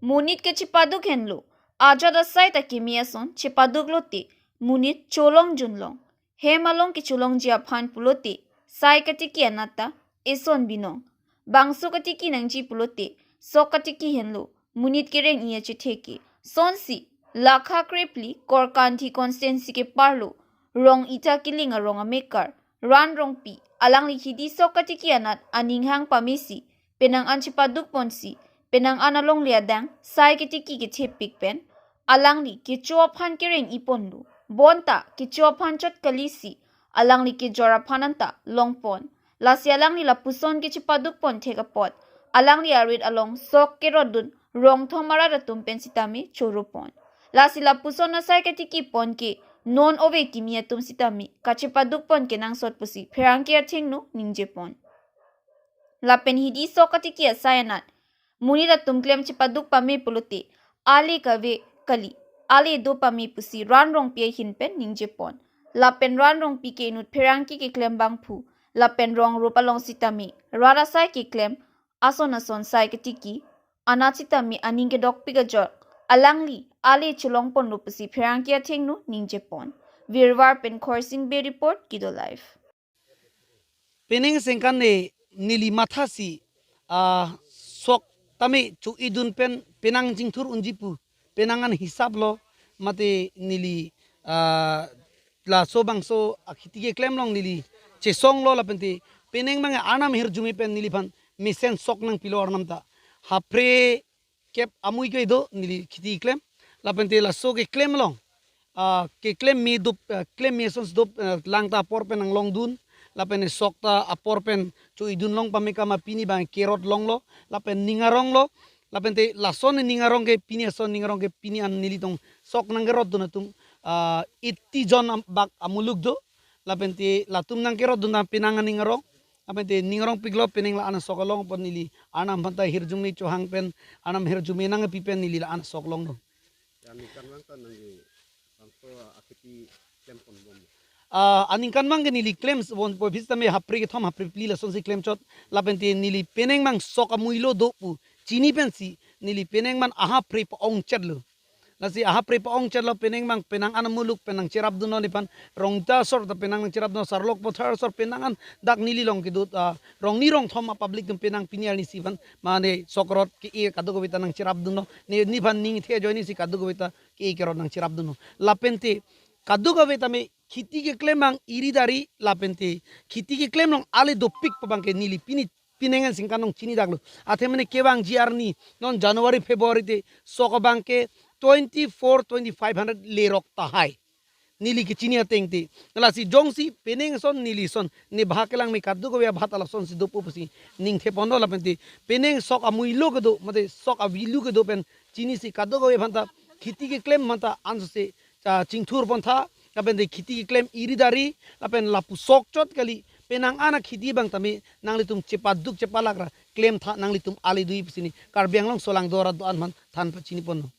Monit ke chepaduk henlo. Ajat asai ta keme ason chepaduk lote. Monit cholong junlong. He malong ke cholong jia phan pulote. Sai katiki anata ason binong. Bangso katiki nangji pulote. So katiki henlo. Monit ke reng iya chetheke. Sonsi lakha krepli korkanthi constancy ke parlo. Rong ita kilinga rong amekar. Ran rong pi. Alang likhidi so katiki anat aninghang pamisi. Penang an chepaduk ponsi. Penang analong liadang sai kitiki ke chepik pen alangli ke chophan kereng iponlu bonta ke chophan chot kalisi alangli ke jora phananta longpon lasi alangli la puson ke chepaduk pon theka pot alangli arit along sok ke rodun rong thomara ratum pensitami choropon lasi la puson na sai kitiki pon ke non ove kimia tum sitami ka chepaduk pon ke nang sot pusi pherang ke athengnu ningje pon la pen hidi sokatiki asayanat Munira tumklem chepaduk pame pulote ali kave kali ali do pame pusi ran rong pie hinpen ningjepon lapen ran rong pike nut pherangki ke klem bangphu lapen rong ropalong sitami rara sai ke klem ason sai ke tiki anachitami aninge dok piga jor alangli ali cholong pon rupusi pherangki athengnu ningjepon virwar pen khorsing be report kido life pening sengkan ne nili mathasi sok tami chu idun pen penang jingthur unjipu penangan hisab lo mate nili la so bangso akhiti ke klem long nili che song lo la pente peneng mang anam her jumi pen nili phan misen sok nang pilo arnam ta hapre kep amui ke do nili khiti klem la pente la so ke klem long ke klem mi do klem mi sons do langta por penang long dun lapen sokta apor pen chu idun long pamika ma pini bang kerot long lo lapen ningarong lo lapen te lason ningarong ke pini son ningarong ke pini an nilitong sok nang kerot do natum itti jon bak amuluk do lapen te latum nang kerot do na pinangan ningarong lapen te ningarong piglo peneng la ana sokolong pon nili anam banta hirjung ni chohang pen anam hirjung menang pipen nili la ana sokolong do aningkan mang nili claims won po vista me hapri ke thom hapri pli la sonsi claim chot lapenti nili peneng mang sok amuilo do pu chini pensi nili peneng man aha pri pa ong chadlu nasi aha pri pa ong chadlo peneng mang penang anamuluk penang cherab duno lipan rongta sor ta penang cherab no sarlok po thar sor penangan dak nili long ki dut rong ni rong thom public dum penang piniar ni sivan mane sokrot ki e kadu gobita nang cherab duno ni van ning the joini si kadu gobita ki e kerot nang cherab duno lapenti kadu gobita me khiti ke claim mang iridari lapente khiti ke claim long ale do pik pabang ke nili pini pinengan singkanong chini daglo athe mane kewang jiarni non January February te sokabang ke 2500 le rok ta hai nili ke chini ateng te nala si jongsi peneng son nili son ne bhakelang me kaddu go ya bhatala son si dopu pusi ning the pondo lapente peneng sok amui lo go do mate sok avilu go do pen chini si kaddu go ya bhanta khiti ke claim mata anso se chingthur pon tha lapen de khiti claim iridari lapen lapu sok chot kali penang ana khiti bang tami nangli tum chepaduk chepalakra claim tha nangli tum ali dui pisini karbianglong solang dora do anman than pachini ponno